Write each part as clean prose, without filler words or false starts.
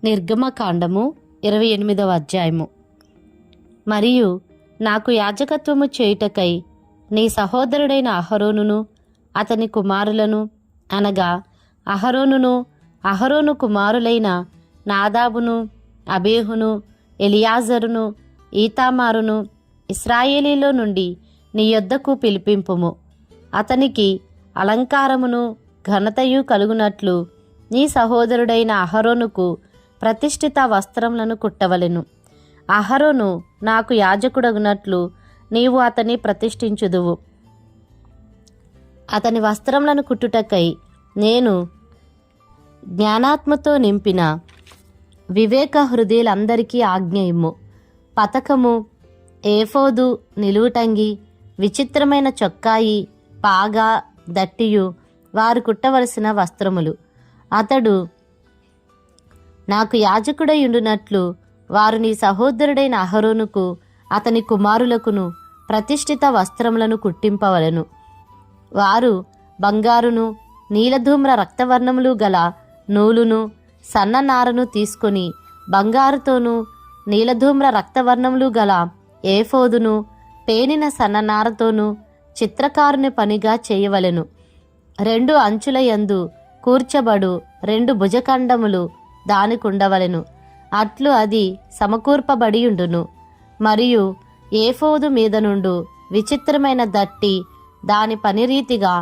నిర్గమకాండము 28వ అధ్యాయము. మరియు నాకు యాజకత్వము చేయుటకై నీ సహోదరుడైన అహరోనును అతని కుమారులను అనగా అహరోను కుమారులైన నాదాబును, అబేహును, ఎలియాజరును, ఈతామారును ఇశ్రాయేలీలో నుండి నీ యొద్దకు పిలిపింపుము. అతనికి అలంకారమును ఘనతయు కలుగునట్లు నీ సహోదరుడైన అహరోనుకు ప్రతిష్ఠిత వస్త్రములను కుట్టవలెను. అహరోను నాకు యాజకుడగునట్లు నీవు అతని ప్రతిష్ఠించుదువు. అతని వస్త్రములను కుట్టుటకై నేను జ్ఞానాత్మతో నింపిన వివేక హృదయులందరికీ ఆజ్ఞ ఇమ్ము. పతకము, ఏఫోదు, నిలువుటంగి, విచిత్రమైన చొక్కాయి, పాగా, దట్టియు వారు కుట్టవలసిన వస్త్రములు. అతడు నాకు యాజకుడయుండునట్లు వారు నీ సహోదరుడైన అహరోనుకు అతని కుమారులకును ప్రతిష్ఠిత వస్త్రములను కుట్టింపవలెను. వారు బంగారును, నీలధూమ్ర రక్తవర్ణములు గల నూలును, సన్ననారను తీసుకొని బంగారుతోనూ నీలధూమ్ర రక్తవర్ణములు గల ఏఫోదును పేనిన సన్ననారతోనూ చిత్రకారుని పనిగా చేయవలెను. 2 అంచుల యందు కూర్చబడు 2 భుజఖండములు దానికుండవలెను. అట్లు అది సమకూర్పబడియుండును. మరియు ఏఫోదు మీద నుండు విచిత్రమైన దట్టి దాని పనిరీతిగా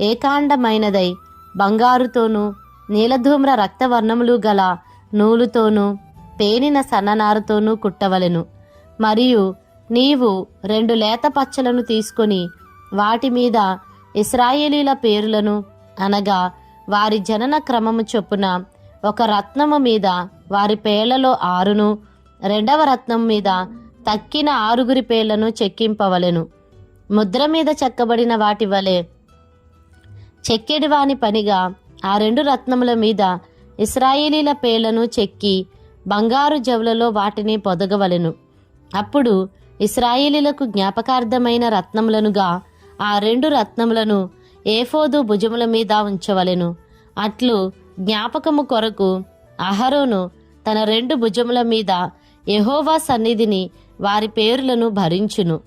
ఏకాండమైనదై బంగారుతోనూ నీలధూమ్ర రక్తవర్ణములు గల నూలుతోనూ పేనిన సన్ననారతోనూ కుట్టవలెను. మరియు నీవు 2 లేత పచ్చలను తీసుకొని వాటి మీద ఇశ్రాయేలీల పేరులను అనగా వారి జనన క్రమము చొప్పున ఒక రత్నము మీద వారి పేర్లలో 6ను, 2వ రత్నం మీద తక్కిన 6 పేర్లను చెక్కింపవలెను. ముద్ర మీద చెక్కబడిన వాటి వలె చెక్కెడివాని పనిగా ఆ 2 రత్నముల మీద ఇశ్రాయేలీల పేర్లను చెక్కి బంగారు జవులలో వాటిని పొదగవలెను. అప్పుడు ఇశ్రాయేలీలకు జ్ఞాపకార్థమైన రత్నములనుగా ఆ 2 రత్నములను ఏఫోదు భుజముల మీద ఉంచవలెను. అట్లు జ్ఞాపకము కొరకు అహరోను తన 2 భుజముల మీద యెహోవా సన్నిధిని వారి పేరులను భరించును.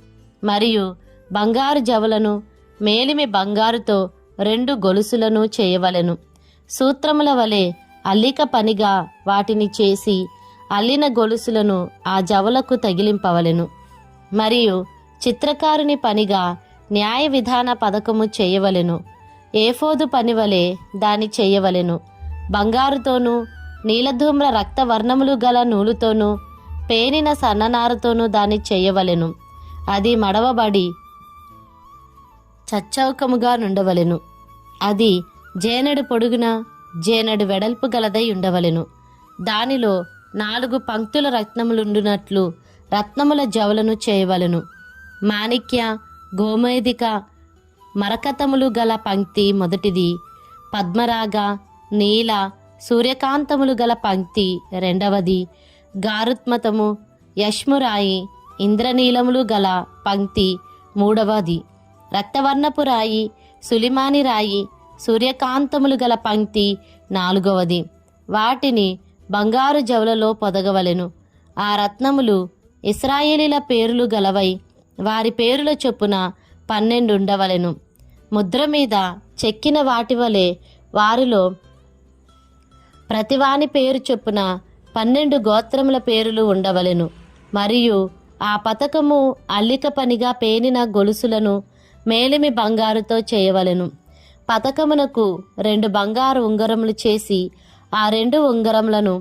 మరియు బంగారు జవలను మేలిమి బంగారుతో 2 గొలుసులను చేయవలెను. సూత్రముల వలె అల్లిక పనిగా వాటిని చేసి అల్లిన గొలుసులను ఆ జవలకు తగిలింపవలెను. మరియు చిత్రకారుని పనిగా న్యాయ విధాన పథకము చేయవలెను. ఏఫోదు పనివలే దాని చేయవలెను. బంగారుతోనూ నీలధూమ్ర రక్తవర్ణములు గల నూలుతోనూ పేనిన సన్ననారతోనూ దాన్ని చేయవలెను. అది మడవబడి చచ్చౌకముగా నుండవలెను. అది జేనెడు పొడుగున జేనెడు వెడల్పు గలదై ఉండవలెను. దానిలో 4 పంక్తుల రత్నములుండునట్లు రత్నముల జవలను చేయవలెను. మాణిక్య, గోమేదిక, మరకతములు గల పంక్తి మొదటిది, పద్మరాగ, నీల, సూర్యకాంతములు గల పంక్తి 2వది, గారుత్మతము, యష్మురాయి, ఇంద్రనీలములు గల పంక్తి 3వది, రక్తవర్ణపు రాయి, సులిమాని రాయి, సూర్యకాంతములు గల పంక్తి 4వది. వాటిని బంగారు జవులలో పొదగవలెను. ఆ రత్నములు ఇశ్రాయేలీల పేర్లు గలవై వారి పేరుల చొప్పున 12 ఉండవలెను. ముద్ర మీద చెక్కిన వాటి వలె వారిలో ప్రతివాని పేరు చొప్పున 12 గోత్రముల పేరులు ఉండవలెను. మరియు ఆ పతకము అల్లిక పనిగా పేనిన గొలుసులను మేలిమి బంగారుతో చేయవలెను. పతకమునకు 2 బంగారు ఉంగరములు చేసి ఆ 2 ఉంగరములను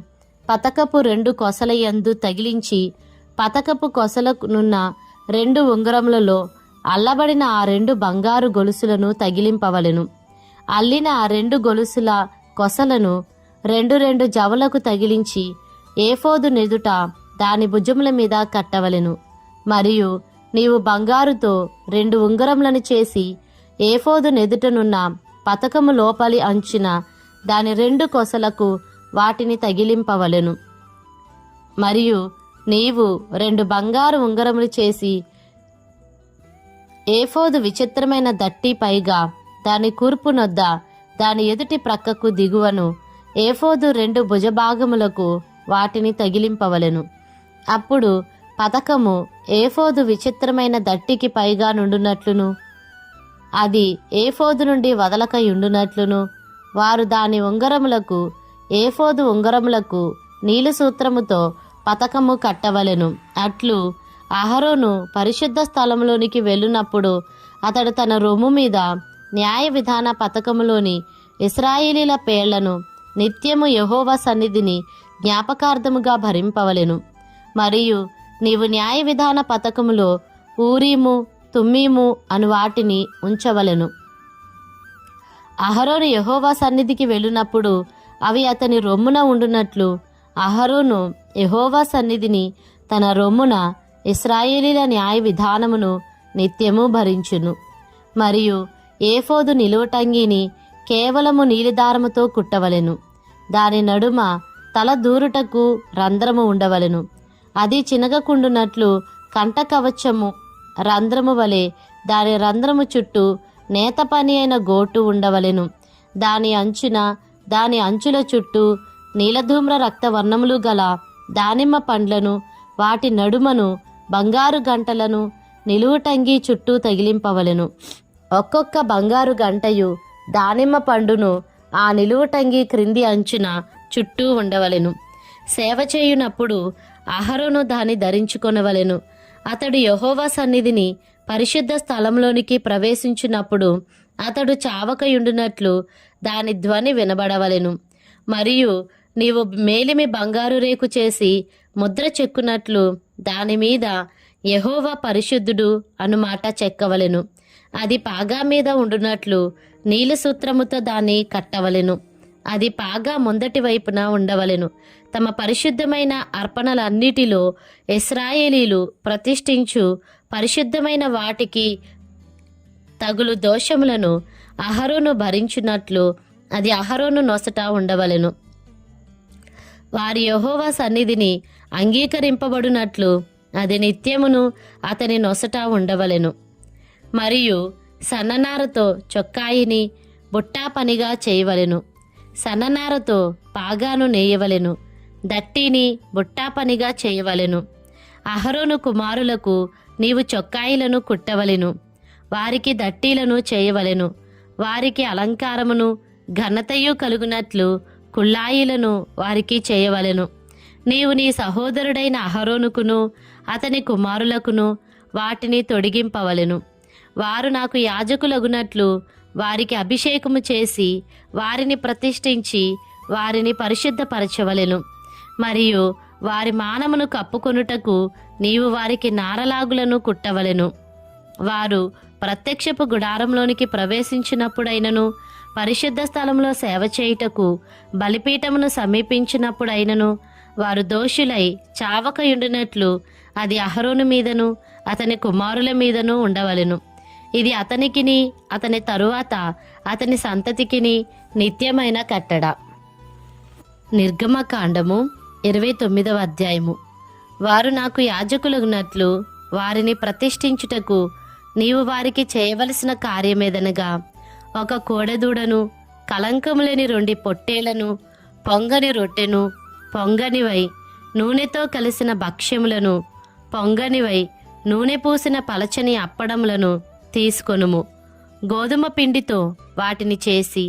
పతకపు 2 కొసల యందు తగిలించి పతకపు కొసలకునున్న 2 ఉంగరములలో అల్లబడిన ఆ 2 బంగారు గొలుసులను తగిలింపవలెను. అల్లిన ఆ 2 గొలుసుల కొసలను 2 జవలకు తగిలించి ఏఫోదు నెదుట దాని భుజముల మీద కట్టవలెను. మరియు నీవు బంగారుతో 2 ఉంగరములను చేసి ఏఫోదు నెదుటనున్న పతకము లోపలి అంచున దాని 2 కొసలకు వాటిని తగిలింపవలెను. మరియు నీవు 2 బంగారు ఉంగరములు చేసి ఏఫోదు విచిత్రమైన దట్టి పైగా దాని కూర్పునొద్ద దాని ఎదుటి ప్రక్కకు దిగువను ఏఫోదు 2 భుజభాగములకు వాటిని తగిలింపవలెను. అప్పుడు పతకము ఏఫోదు విచిత్రమైన దట్టికి పైగా నుండునట్లును అది ఏఫోదు నుండి వదలకయుండునట్లును వారు దాని ఉంగరములకు ఏఫోదు ఉంగరములకు నీలిసూత్రముతో పతకము కట్టవలెను. అట్లు అహరోను పరిశుద్ధ స్థలములోనికి వెళ్ళునప్పుడు అతడు తన రొమ్ము మీద న్యాయ విధాన పతకములోని ఇశ్రాయేలీల పేర్లను నిత్యము యెహోవా సన్నిధిని జ్ఞాపకార్థముగా భరింపవలెను. మరియు నీవు న్యాయ విధాన పతకములో ఊరీము తుమ్మీము అను వాటిని ఉంచవలెను. అహరోను యెహోవా సన్నిధికి వెళ్ళినప్పుడు అవి అతని రొమ్మున ఉండునట్లు అహరోను యెహోవా సన్నిధిని తన రొమ్మున ఇశ్రాయేలీల న్యాయ విధానమును నిత్యము భరించును. మరియు ఏఫోదు నిలువటంగిని కేవలము నీలిదారముతో కుట్టవలెను. దాని నడుమ తల దూరుటకు రంధ్రము ఉండవలెను. అది చినగకుండునట్లు కంట కవచము రంధ్రము వలె దాని రంధ్రము చుట్టూ నేత పని అయిన గోటు ఉండవలెను. దాని అంచుల చుట్టూ నీలధూమ్ర రక్తవర్ణములు గల దానిమ్మ పండ్లను వాటి నడుమను బంగారు గంటలను నిలువుటంగి చుట్టూ తగిలింపవలెను. ఒక్కొక్క బంగారు గంటయు దానిమ్మ పండును ఆ నిలువుటంగి క్రింది అంచున చుట్టూ ఉండవలెను. సేవ చేయునప్పుడు అహరోను దాన్ని ధరించుకొనవలెను. అతడు యెహోవా సన్నిధిని పరిశుద్ధ స్థలంలోనికి ప్రవేశించినప్పుడు అతడు చావకయుండునట్లు దాని ధ్వని వినబడవలెను. మరియు నీవు మేలిమి బంగారు రేకు చేసి ముద్ర చెక్కునట్లు దానిమీద యెహోవా పరిశుద్ధుడు అనుమాట చెక్కవలెను. అది పాగా మీద ఉండునట్లు నీలసూత్రముతో దాన్ని కట్టవలెను. అది పాగా ముందటి వైపున ఉండవలెను. తమ పరిశుద్ధమైన అర్పణలన్నిటిలో ఇశ్రాయేలీలు ప్రతిష్ఠించు పరిశుద్ధమైన వాటికి తగులు దోషములను అహరోను భరించున్నట్లు అది అహరోను నొసట ఉండవలెను. వారి యెహోవా సన్నిధిని అంగీకరింపబడినట్లు అది నిత్యమును అతని నొసట ఉండవలెను. మరియు సన్ననారతో చొక్కాయిని బుట్టా పనిగా చేయవలెను. సన్ననారతో పాగాను నేయవలెను. దట్టిని బుట్టా పనిగా చేయవలెను. అహరోను కుమారులకు నీవు చొక్కాయిలను కుట్టవలెను. వారికి దట్టీలను చేయవలెను. వారికి అలంకారమును ఘనతయు కలుగునట్లు కుళ్ళాయిలను వారికి చేయవలెను. నీవు నీ సహోదరుడైన అహరోనుకును అతని కుమారులకును వాటిని తొడిగింపవలెను. వారు నాకు యాజకులగునట్లు వారికి అభిషేకము చేసి వారిని ప్రతిష్ఠించి వారిని పరిశుద్ధపరచవలెను. మరియు వారి మానమును కప్పుకొనుటకు నీవు వారికి నారలాగులను కుట్టవలెను. వారు ప్రత్యక్షపు గుడారంలోనికి ప్రవేశించినప్పుడైనను పరిశుద్ధ స్థలంలో సేవ చేయుటకు బలిపీఠమును సమీపించినప్పుడైనను వారు దోషులై చావకయుండినట్లు అది అహరోను మీదను అతని కుమారుల మీదను ఉండవలెను. ఇది అతనికిని అతని తరువాత అతని సంతతికిని నిత్యమైన కట్టడ. నిర్గమకాండము 29వ అధ్యాయము. వారు నాకు యాజకులగునట్లు వారిని ప్రతిష్ఠించుటకు నీవు వారికి చేయవలసిన కార్యమేదనగా ఒక కోడెదూడను కలంకము లేని 2 పొట్టేలను పొంగని రొట్టెను పొంగనివై నూనెతో కలిసిన భక్ష్యములను పొంగనివై నూనె పూసిన పలచని అప్పడములను తీసుకొనుము. గోధుమ పిండితో వాటిని చేసి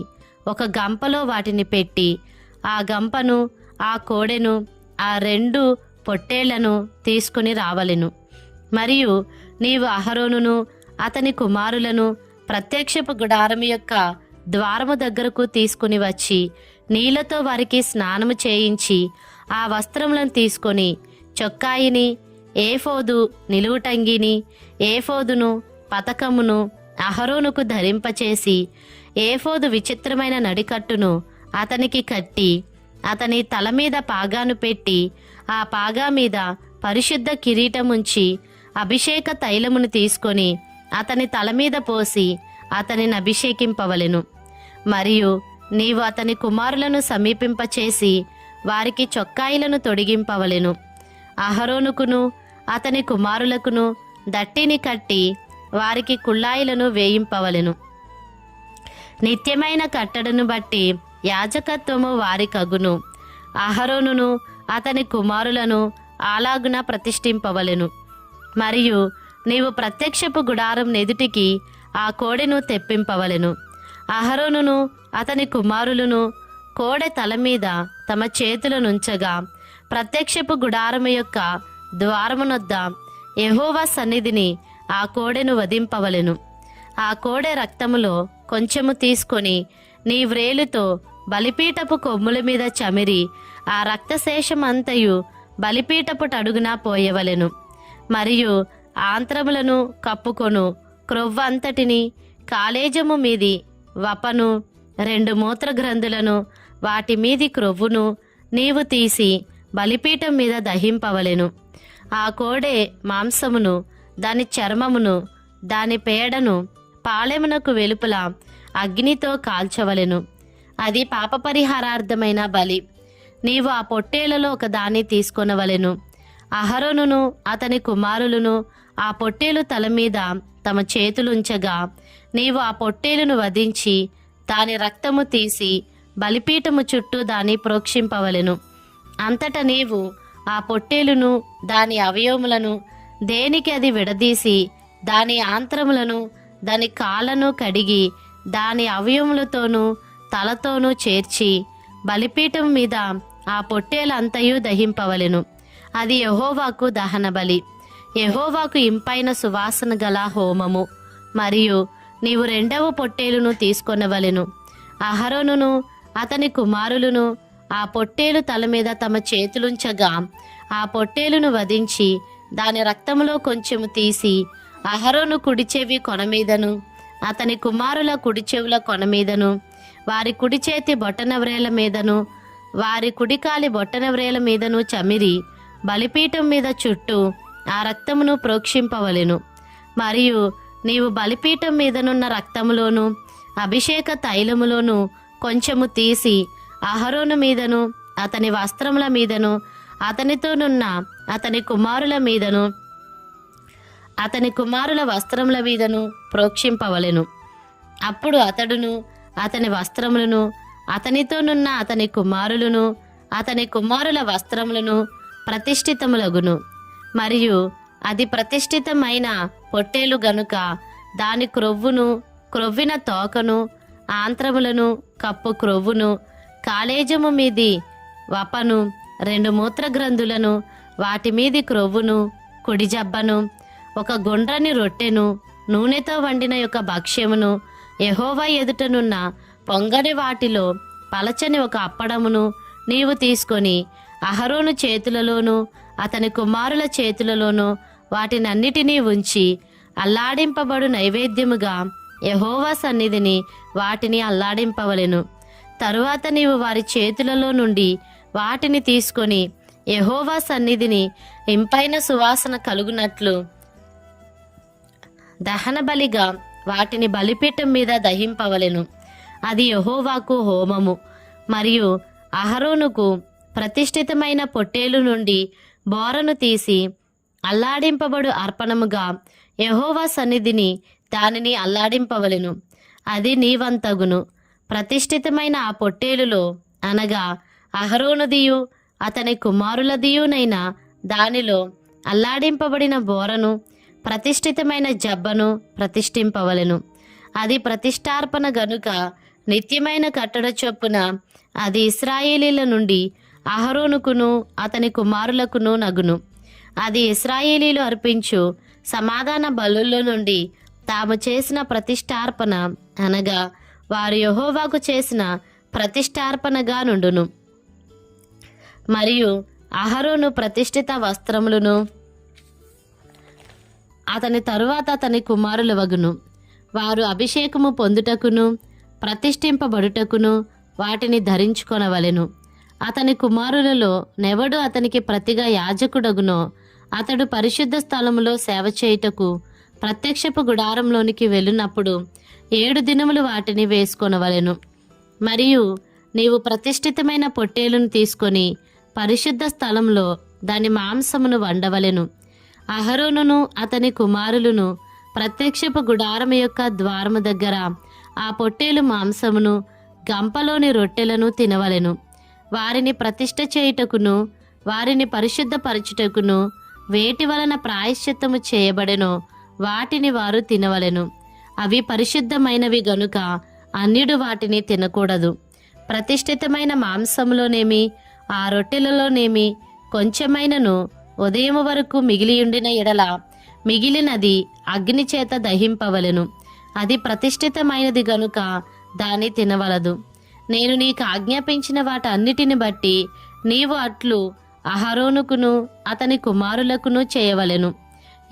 ఒక గంపలో వాటిని పెట్టి ఆ గంపను ఆ కోడెను ఆ 2 పొట్టేళ్లను తీసుకుని రావలెను. మరియు నీవు అహరోనును అతని కుమారులను ప్రత్యక్షపు గుడారము యొక్క ద్వారము దగ్గరకు తీసుకుని వచ్చి నీళ్లతో వారికి స్నానము చేయించి ఆ వస్త్రములను తీసుకొని చొక్కాయిని ఏఫోదు నిలువుటంగిని ఏఫోదును పతకమును అహరోనుకు ధరింపచేసి ఏఫోదు విచిత్రమైన నడికట్టును అతనికి కట్టి అతని తల మీద పాగాను పెట్టి ఆ పాగా మీద పరిశుద్ధ కిరీటముంచి అభిషేక తైలమును తీసుకొని అతని తల మీద పోసి అతనిని అభిషేకింపవలెను. మరియు నీవు అతని కుమారులను సమీపింపచేసి వారికి చొక్కాయిలను తొడిగింపవలెను. అహరోనుకును అతని కుమారులకును దట్టిని కట్టి వారికి కుళ్ళాయిలను వేయింపవలెను. నిత్యమైన కట్టడను బట్టి యాజకత్వము వారి కగును. అహరోనును అతని కుమారులను అలాగున ప్రతిష్ఠింపవలెను. మరియు నీవు ప్రత్యక్షపు గుడారం నెదుటికి ఆ కోడెను తెప్పింపవలెను. అహరోనును అతని కుమారులను కోడె తల మీద తమ చేతులనుంచగా ప్రత్యక్షపు గుడారము యొక్క ద్వారమునొద్ద యెహోవా సన్నిధిని ఆ కోడెను వధింపవలెను. ఆ కోడె రక్తములో కొంచెము తీసుకొని నీ వ్రేలుతో బలిపీఠపు కొమ్ముల మీద చమిరి ఆ రక్తశేషమంతయు బలిపీఠపు టడుగున పోయవలెను. మరియు ఆంత్రములను కప్పుకొను క్రొవ్వంతటిని, కాలేజము మీది వపను, 2 మూత్రగ్రంథులను, వాటి మీది క్రొవ్వును నీవు తీసి బలిపీఠం మీద దహింపవలెను. ఆ కోడె మాంసమును, దాని చర్మమును, దాని పేడను పాళెమునకు వెలుపల అగ్నితో కాల్చవలెను. అది పాపపరిహారార్థమైన బలి. నీవు ఆ పొట్టేళ్లలో ఒకదాన్ని తీసుకొనవలెను. అహరోనును అతని కుమారులను ఆ పొట్టేలు తల మీద తమ చేతులుంచగా నీవు ఆ పొట్టేలును వధించి దాని రక్తము తీసి బలిపీఠము చుట్టూ దాన్ని ప్రోక్షింపవలెను. అంతటా నీవు ఆ పొట్టేలును, దాని అవయవములను, దేనికి అది విడదీసి దాని ఆంత్రములను, దాని కాళ్ళను కడిగి దాని అవయవములతోనూ తలతోనూ చేర్చి బలిపీఠం మీద ఆ పొట్టేలంతయు దహింపవలెను. అది యెహోవాకు దహన బలి, యెహోవాకు ఇంపైన సువాసన గల హోమము. మరియు నీవు 2వ పొట్టేలును తీసుకొనవలెను. అహరోనును అతని కుమారులను ఆ పొట్టేలు తల మీద తమ చేతులుంచగా ఆ పొట్టేలును వధించి దాని రక్తములో కొంచెము తీసి అహరోను కుడి చెవి కొన మీదను, అతని కుమారుల కుడి చెవుల కొన మీదను, వారి కుడి చేతి బొట్టనవ్రేల మీదను, వారి కుడికాలి బొట్టనవ్రేల మీదను చమిరి బలిపీఠం మీద చుట్టూ ఆ రక్తమును ప్రోక్షింపవలెను. మరియు నీవు బలిపీఠం మీదనున్న రక్తములోను అభిషేక తైలములోను కొంచెము తీసి అహరోను మీదను, అతని వస్త్రముల మీదను, అతనితోనున్న అతని కుమారుల మీదను, అతని కుమారుల వస్త్రముల మీదను ప్రోక్షింపవలెను. అప్పుడు అతడును, అతని వస్త్రములను, అతనితోనున్న అతని కుమారులను, అతని కుమారుల వస్త్రములను ప్రతిష్ఠితములగును. మరియు అది ప్రతిష్ఠితమైన పొట్టేలు గనుక దాని క్రొవ్వును, క్రొవ్విన తోకను, ఆంత్రములను, కప్పు క్రొవ్వును, కాలేజము మీది వపను, 2 మూత్రగ్రంథులను, వాటి మీది క్రొవ్వును, కుడి జబ్బను, ఒక గుండ్రని రొట్టెను, నూనెతో వండిన యొక్క భక్ష్యమును, యెహోవా ఎదుటనున్న పొంగని వాటిలో పలచని ఒక అప్పడమును నీవు తీసుకొని అహరోను చేతులలోను అతని కుమారుల చేతులలోను వాటినన్నిటినీ ఉంచి అల్లాడింపబడు నైవేద్యముగా యెహోవా సన్నిధిని వాటిని అల్లాడింపవలెను. తరువాత నీవు వారి చేతులలో నుండి వాటిని తీసుకొని యెహోవా సన్నిధిని ఇంపైన సువాసన కలుగునట్లు దహన బలిగా వాటిని బలిపీఠం మీద దహింపవలెను. అది యెహోవాకు హోమము. మరియు అహరోనుకు ప్రతిష్ఠితమైన పొట్టేలు నుండి బోరను తీసి అల్లాడింపబడు అర్పణముగా యెహోవా సన్నిధిని దానిని అల్లాడింపవలెను. అది నీవంతగును. ప్రతిష్ఠితమైన ఆ పొట్టేలులో అనగా అహరోనుదియు అతని కుమారులదియునైన దానిలో అల్లాడింపబడిన బోరను, ప్రతిష్ఠితమైన జబ్బను ప్రతిష్ఠింపవలెను. అది ప్రతిష్టార్పణ గనుక నిత్యమైన కట్టడ చొప్పున అది ఇశ్రాయేలీల నుండి అహరోనుకును అతని కుమారులకును నగును. అది ఇశ్రాయేలీలు అర్పించు సమాధాన బలుల్లో నుండి తాము చేసిన ప్రతిష్టార్పణ అనగా వారు యెహోవాకు చేసిన ప్రతిష్టార్పణగా నుండును. మరియు అహరోను ప్రతిష్ఠిత వస్త్రములను అతని తరువాత అతని కుమారుల వగును. వారు అభిషేకము పొందుటకును ప్రతిష్ఠింపబడుటకును వాటిని ధరించుకొనవలెను. అతని కుమారులలో నెవడు అతనికి ప్రతిగా యాజకుడగునో అతడు పరిశుద్ధ స్థలములో సేవ చేయుటకు ప్రత్యక్షపు గుడారంలోనికి వెళ్ళినప్పుడు 7 దినములు వాటిని వేసుకొనవలెను. మరియు నీవు ప్రతిష్ఠితమైన పొట్టేలును తీసుకొని పరిశుద్ధ స్థలంలో దాని మాంసమును వండవలెను. అహరోనును అతని కుమారులను ప్రత్యక్షపు గుడారము యొక్క ద్వారము దగ్గర ఆ పొట్టేలు మాంసమును గంపలోని రొట్టెలను తినవలెను. వారిని ప్రతిష్ఠ చేయుటకును వారిని పరిశుద్ధపరచుటకును వేటి వలన ప్రాయశ్చిత్తము చేయబడెనో వాటిని వారు తినవలెను. అవి పరిశుద్ధమైనవి గనుక అన్యుడు వాటిని తినకూడదు. ప్రతిష్ఠితమైన మాంసంలోనేమి ఆ రొట్టెలలోనేమి కొంచెమైనను ఉదయం వరకు మిగిలియుండిన ఎడల మిగిలినది అగ్ని చేత దహింపవలెను. అది ప్రతిష్ఠితమైనది గనుక దాన్ని తినవలదు. నేను నీకు ఆజ్ఞాపించిన వాటన్నిటిని బట్టి నీవు అట్లు అహరోనుకును అతని కుమారులకును చేయవలెను.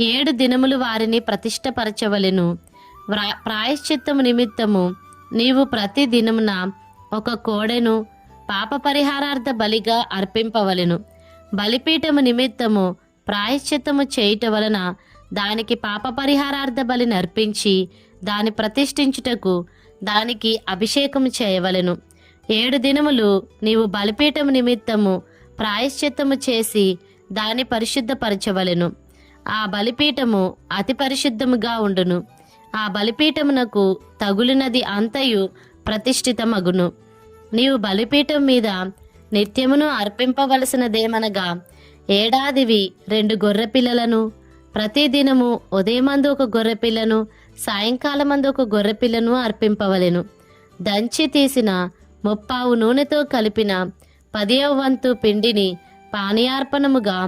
7 దినములు వారిని ప్రతిష్ఠపరచవలెను. ప్రాయశ్చిత్తము నిమిత్తము నీవు ప్రతి దినమున ఒక కోడెను పాప పరిహారార్థ బలిగా అర్పింపవలెను. బలిపీఠము నిమిత్తము ప్రాయశ్చిత్తము చేయుట వలన దానికి పాప పరిహారార్థ బలిని అర్పించి దాని ప్రతిష్ఠించుటకు దానికి అభిషేకము చేయవలెను. 7 దినములు నీవు బలిపీఠము నిమిత్తము ప్రాయశ్చిత్తము చేసి దాని పరిశుద్ధపరచవలెను. ఆ బలిపీఠము అతి పరిశుద్ధముగా ఉండును. ఆ బలిపీఠమునకు తగులినది అంతయు ప్రతిష్ఠితమగును. నీవు బలిపీఠం మీద నిత్యమును అర్పింపవలసినదేమనగా ఏడాదివి 2 గొర్రెపిల్లలను, ప్రతిదినము ఉదయమందు ఒక గొర్రెపిల్లను, సాయంకాలమందు ఒక గొర్రెపిల్లను అర్పింపవలెను. దంచి తీసిన 30 నూనెతో కలిపిన 10వ వంతు పిండిని పానీయార్పణముగా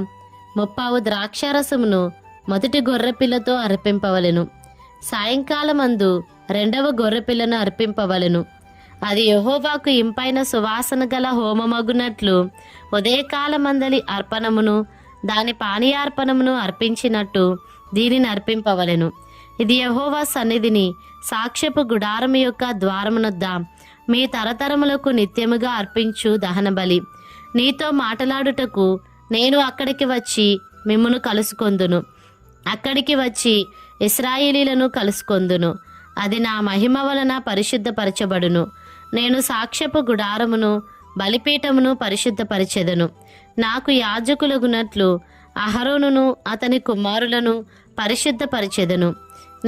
30 ద్రాక్షారసమును మొదటి గొర్రెపిల్లతో అర్పింపవలెను. సాయంకాలమందు 2వ గొర్రెపిల్లను అర్పింపవలెను. అది యెహోవాకు ఇంపైన సువాసన గల హోమమగునట్లు ఉదయకాలమందలి అర్పణమును దాని పానీయార్పణమును అర్పించినట్టు దీనిని అర్పింపవలెను. ఇది యెహోవా సన్నిధిని సాక్ష్యపు గుడారము యొక్క ద్వారమునొద్ద మీ తరతరములకు నిత్యముగా అర్పించు దహనబలి. నీతో మాటలాడుటకు నేను అక్కడికి వచ్చి మిమ్మును కలుసుకొందును. అక్కడికి వచ్చి ఇశ్రాయేలీలను కలుసుకొందును. అది నా మహిమ వలన పరిశుద్ధపరచబడును. నేను సాక్ష్యపు గుడారమును బలిపీఠమును పరిశుద్ధపరిచెదను. నాకు యాజకులగునట్లు అహరోనును అతని కుమారులను పరిశుద్ధపరిచెదను.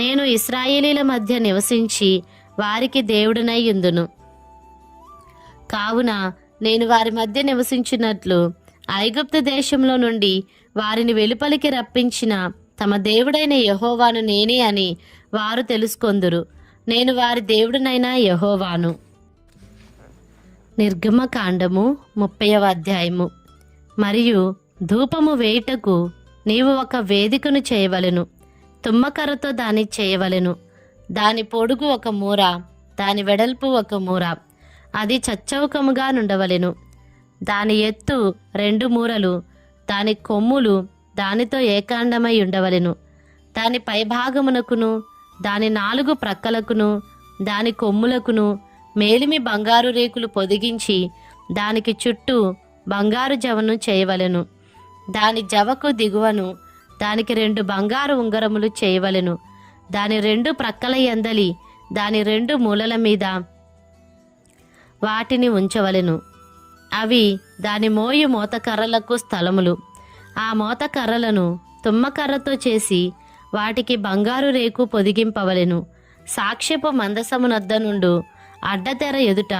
నేను ఇశ్రాయేలీల మధ్య నివసించి వారికి దేవుడినై యుందును. కావున నేను వారి మధ్య నివసించినట్లు ఐగుప్తు దేశంలో నుండి వారిని వెలుపలికి రప్పించిన తమ దేవుడైన యెహోవాను నేనే అని వారు తెలుసుకొందురు. నేను వారి దేవుడినైన యెహోవాను. నిర్గమకాండము 30వ అధ్యాయము. మరియు ధూపము వేయుటకు నీవు ఒక వేదికను చేయవలెను. తుమ్మకర్రతో దాన్ని చేయవలెను. దాని పొడుగు 1 మూర, దాని వెడల్పు 1 మూర. అది చచ్చౌకముగా నుండవలెను. దాని ఎత్తు 2 మూరలు, దాని కొమ్ములు దానితో ఏకాండమై ఉండవలెను. దాని పైభాగమునకును దాని 4 ప్రక్కలకును దాని కొమ్ములకును మేలిమి బంగారు రేకులు పొదిగించి దానికి చుట్టూ బంగారు జవను చేయవలెను. దాని జవకు దిగువను దానికి 2 బంగారు ఉంగరములు చేయవలెను. దాని 2 ప్రక్కల యందలి దాని 2 మూలల మీద వాటిని ఉంచవలెను. అవి దాని మోయు మోతకర్రలకు స్థలములు. ఆ మోతకర్రలను తుమ్మకర్రతో చేసి వాటికి బంగారు రేకు పొదిగింపవలెను. సాక్ష్యపు మందసమునొద్ద నుండు అడ్డతెర ఎదుట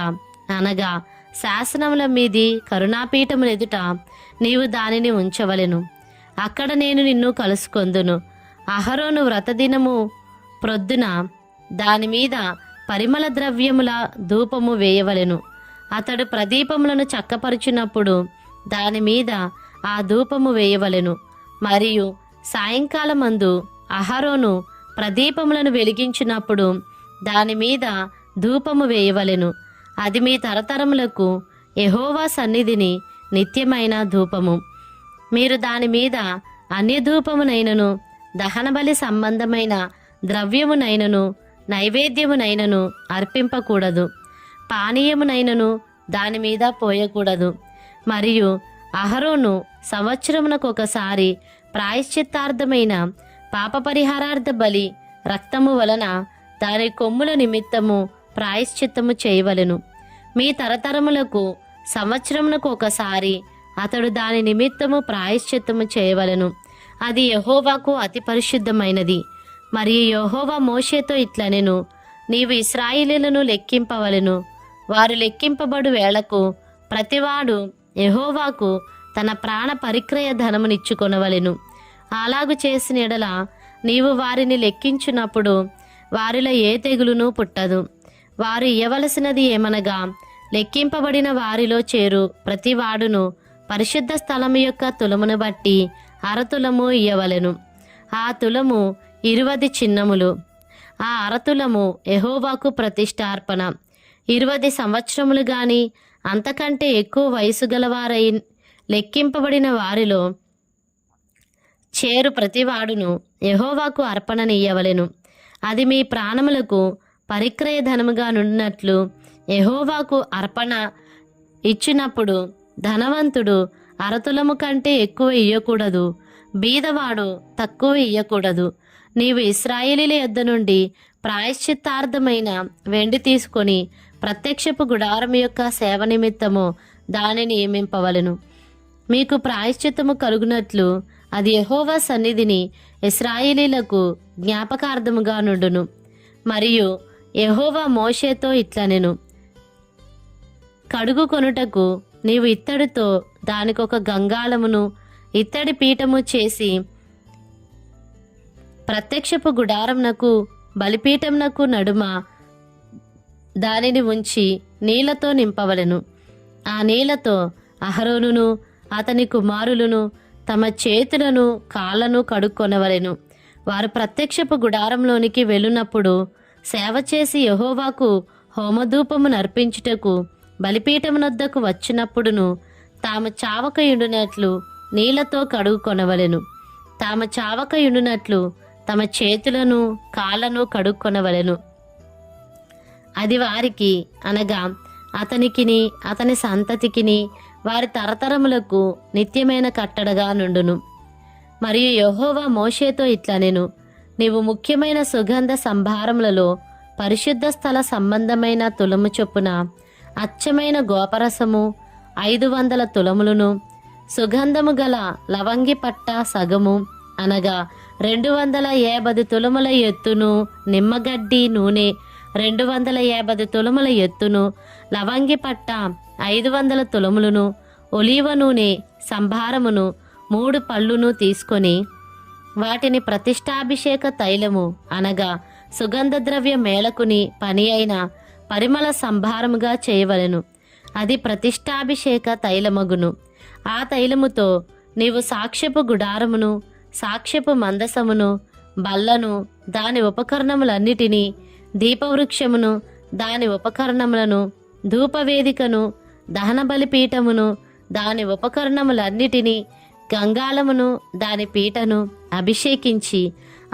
అనగా శాసనముల మీది కరుణాపీఠముల ఎదుట నీవు దానిని ఉంచవలెను. అక్కడ నేను నిన్ను కలుసుకొందును. అహరోను వ్రతదినము ప్రొద్దున దాని మీద పరిమళ ద్రవ్యముల ధూపము వేయవలెను. అతడు ప్రదీపములను చక్కపరుచున్నప్పుడు దాని మీద ఆ ధూపము వేయవలెను. మరియు సాయంకాలమందు అహరోను ప్రదీపములను వెలిగించినప్పుడు దాని మీద ధూపము వేయవలెను. అది మీ తరతరములకు యెహోవా సన్నిధిని నిత్యమైన ధూపము. మీరు దాని మీద అన్యధూపమునైనను దహనబలి సంబంధమైన ద్రవ్యమునైనను నైవేద్యమునైనను అర్పింపకూడదు. పానీయమునైనను దాని మీద పోయకూడదు. మరియు అహరోను సంవత్సరమునకొకసారి ప్రాయశ్చిత్తార్థమైన పాప పరిహారార్థ బలి రక్తము వలన దాని కొమ్ముల నిమిత్తము ప్రాయశ్చిత్తము చేయవలెను. మీ తరతరములకు సంవత్సరమునకు ఒకసారి అతడు దాని నిమిత్తము ప్రాయశ్చిత్తము చేయవలెను. అది యెహోవాకు అతి పరిశుద్ధమైనది. మరియు యెహోవా మోషేతో ఇట్లనెను, నీవు ఇశ్రాయేలీయులను లెక్కింపవలెను. వారు లెక్కింపబడు వేళకు ప్రతివాడు యెహోవాకు తన ప్రాణ పరిక్రయ ధనమునిచ్చుకొనవలెను. అలాగు చేసిన ఎడల నీవు వారిని లెక్కించున్నప్పుడు వారిలో ఏ తెగులును పుట్టదు. వారు ఇయ్యవలసినది ఏమనగా, లెక్కింపబడిన వారిలో చేరు ప్రతివాడును పరిశుద్ధ స్థలము యొక్క తులమును బట్టి అరతులము ఇయ్యవలెను. ఆ తులము 20 చిన్నములు. ఆ అరతులము యెహోవాకు ప్రతిష్టార్పణ. 20 సంవత్సరములు గాని అంతకంటే ఎక్కువ వయసు గలవారై లెక్కింపబడిన వారిలో చేరు ప్రతివాడును యెహోవాకు అర్పణనియ్యవలెను. అది మీ ప్రాణములకు పరిక్రయ ధనముగా నున్నట్లు యెహోవాకు అర్పణ ఇచ్చినప్పుడు ధనవంతుడు అరతులము కంటే ఎక్కువ ఇయ్యకూడదు, బీదవాడు తక్కువ ఇయ్యకూడదు. నీవు ఇశ్రాయేలీల యొద్ద నుండి ప్రాయశ్చిత్తార్థమైన వెండి తీసుకొని ప్రత్యక్షపు గుడారం యొక్క సేవ నిమిత్తము దానిని నియమింపవలెను. మీకు ప్రాయశ్చిత్తము కలుగునట్లు అది యెహోవా సన్నిధిని ఇశ్రాయేలీలకు జ్ఞాపకార్థముగా నుండును. మరియు యెహోవా మోషేతో ఇట్లనెను, కడుగు కొనుటకు నీవు ఇత్తడితో దానికొక గంగాళమును ఇత్తడి పీఠము చేసి ప్రత్యక్షపు గుడారంనకు బలిపీఠంనకు నడుమ దానిని ఉంచి నీళ్లతో నింపవలెను. ఆ నీళ్లతో అహరోనును అతని కుమారులను తమ చేతులను కాళ్ళను కడుక్కొనవలెను. వారు ప్రత్యక్షపు గుడారంలోనికి వెళ్ళునప్పుడు సేవ చేసి యెహోవాకు హోమధూపము నర్పించుటకు బలిపీఠమునొద్దకు వచ్చినప్పుడును తాము చావకయుండునట్లు నీళ్లతో కడుక్కొనవలెను. తాము చావకయుండునట్లు తమ చేతులను కాళ్ళను కడుక్కొనవలెను. అది వారికి అనగా అతనికిని అతని సంతతికిని వారి తరతరములకు నిత్యమైన కట్టడగా నుండును. మరియు యెహోవా మోషేతో ఇట్లనెను, నీవు ముఖ్యమైన సుగంధ సంభారములలో పరిశుద్ధ స్థల సంబంధమైన తులము చొప్పున అచ్చమైన గోపరసము 500 తులములను, సుగంధము గల లవంగి పట్ట సగము అనగా 250 తులముల ఎత్తును, నిమ్మగడ్డి నూనె 250 తులముల ఎత్తును, లవంగి పట్ట 500 తులములను, ఒలీవ నూనె సంభారమును 3 పళ్ళును తీసుకొని వాటిని ప్రతిష్టాభిషేక తైలము అనగా సుగంధ ద్రవ్య మేళకుని పని అయిన పరిమళ సంభారముగా చేయవలెను. అది ప్రతిష్టాభిషేక తైలమగును. ఆ తైలముతో నీవు సాక్ష్యపు గుడారమును, సాక్ష్యపు మందసమును, బల్లను, దాని ఉపకరణములన్నిటినీ, దీపవృక్షమును, దాని ఉపకరణములను, ధూపవేదికను, దహన బలిపీఠమును, దాని ఉపకరణములన్నిటినీ, గంగాళమును, దాని పీటను అభిషేకించి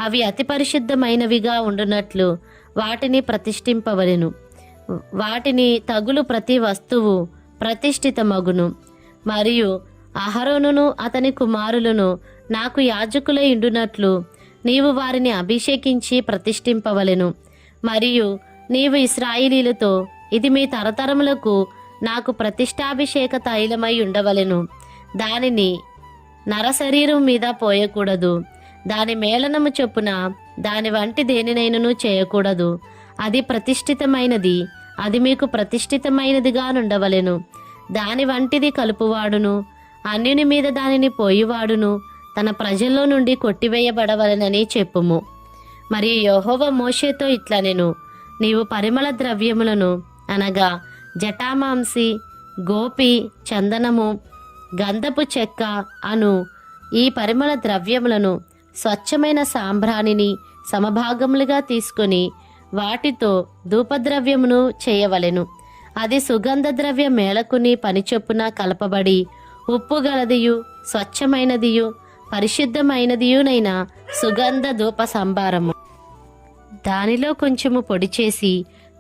అవి అతి పరిశుద్ధమైనవిగా ఉండునట్లు వాటిని ప్రతిష్ఠింపవలెను. వాటిని తగులు ప్రతి వస్తువు ప్రతిష్ఠితమగును. మరియు అహరోనును అతని కుమారులను నాకు యాజకులై ఉండునట్లు నీవు వారిని అభిషేకించి ప్రతిష్ఠింపవలెను. మరియు నీవు ఇశ్రాయేలీలతో, ఇది మీ తరతరములకు నాకు ప్రతిష్టాభిషేక తైలమై ఉండవలెను. దానిని నరశరీరం మీద పోయకూడదు. దాని మేళనము చొప్పున దాని వంటి దేనినైనను చేయకూడదు. అది ప్రతిష్ఠితమైనది, అది మీకు ప్రతిష్ఠితమైనదిగా నుండవలెను. దాని వంటిది కలుపువాడును, అన్యుని మీద దానిని పోయివాడును తన ప్రజల్లో నుండి కొట్టివేయబడవలెనని చెప్పుము. మరియు యెహోవా మోషేతో ఇట్లనెను, నీవు పరిమళ ద్రవ్యములను అనగా జటామాంసి, గోపి, చందనము, గంధపు చెక్క అను ఈ పరిమళ ద్రవ్యములను స్వచ్ఛమైన సాంబ్రాణిని సమభాగములుగా తీసుకొని వాటితో ధూపద్రవ్యమును చేయవలెను. అది సుగంధ ద్రవ్య మేళకుని పనిచొప్పున కలపబడి ఉప్పు గలదియు స్వచ్ఛమైనదియు పరిశుద్ధమైనదియునైన సుగంధ ధూప సంభారము. దానిలో కొంచెము పొడి చేసి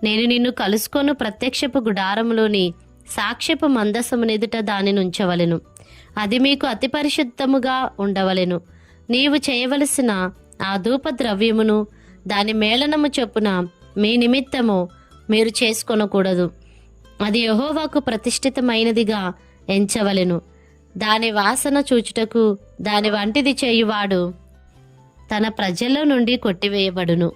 నేను నిన్ను కలుసుకొను ప్రత్యక్షపు గుడారములోని సాక్ష్యపు మందసమునెదుట దానిని ఉంచవలెను. అది మీకు అతి పరిశుద్ధముగా ఉండవలెను. నీవు చేయవలసిన ఆ ధూప ద్రవ్యమును దాని మేళనము చొప్పున మీ నిమిత్తము మీరు చేసుకొనకూడదు. అది యెహోవాకు ప్రతిష్ఠితమైనదిగా ఎంచవలెను. దాని వాసన చూచుటకు దాని వంటిది చేయువాడు తన ప్రజల్లో నుండి కొట్టివేయబడును.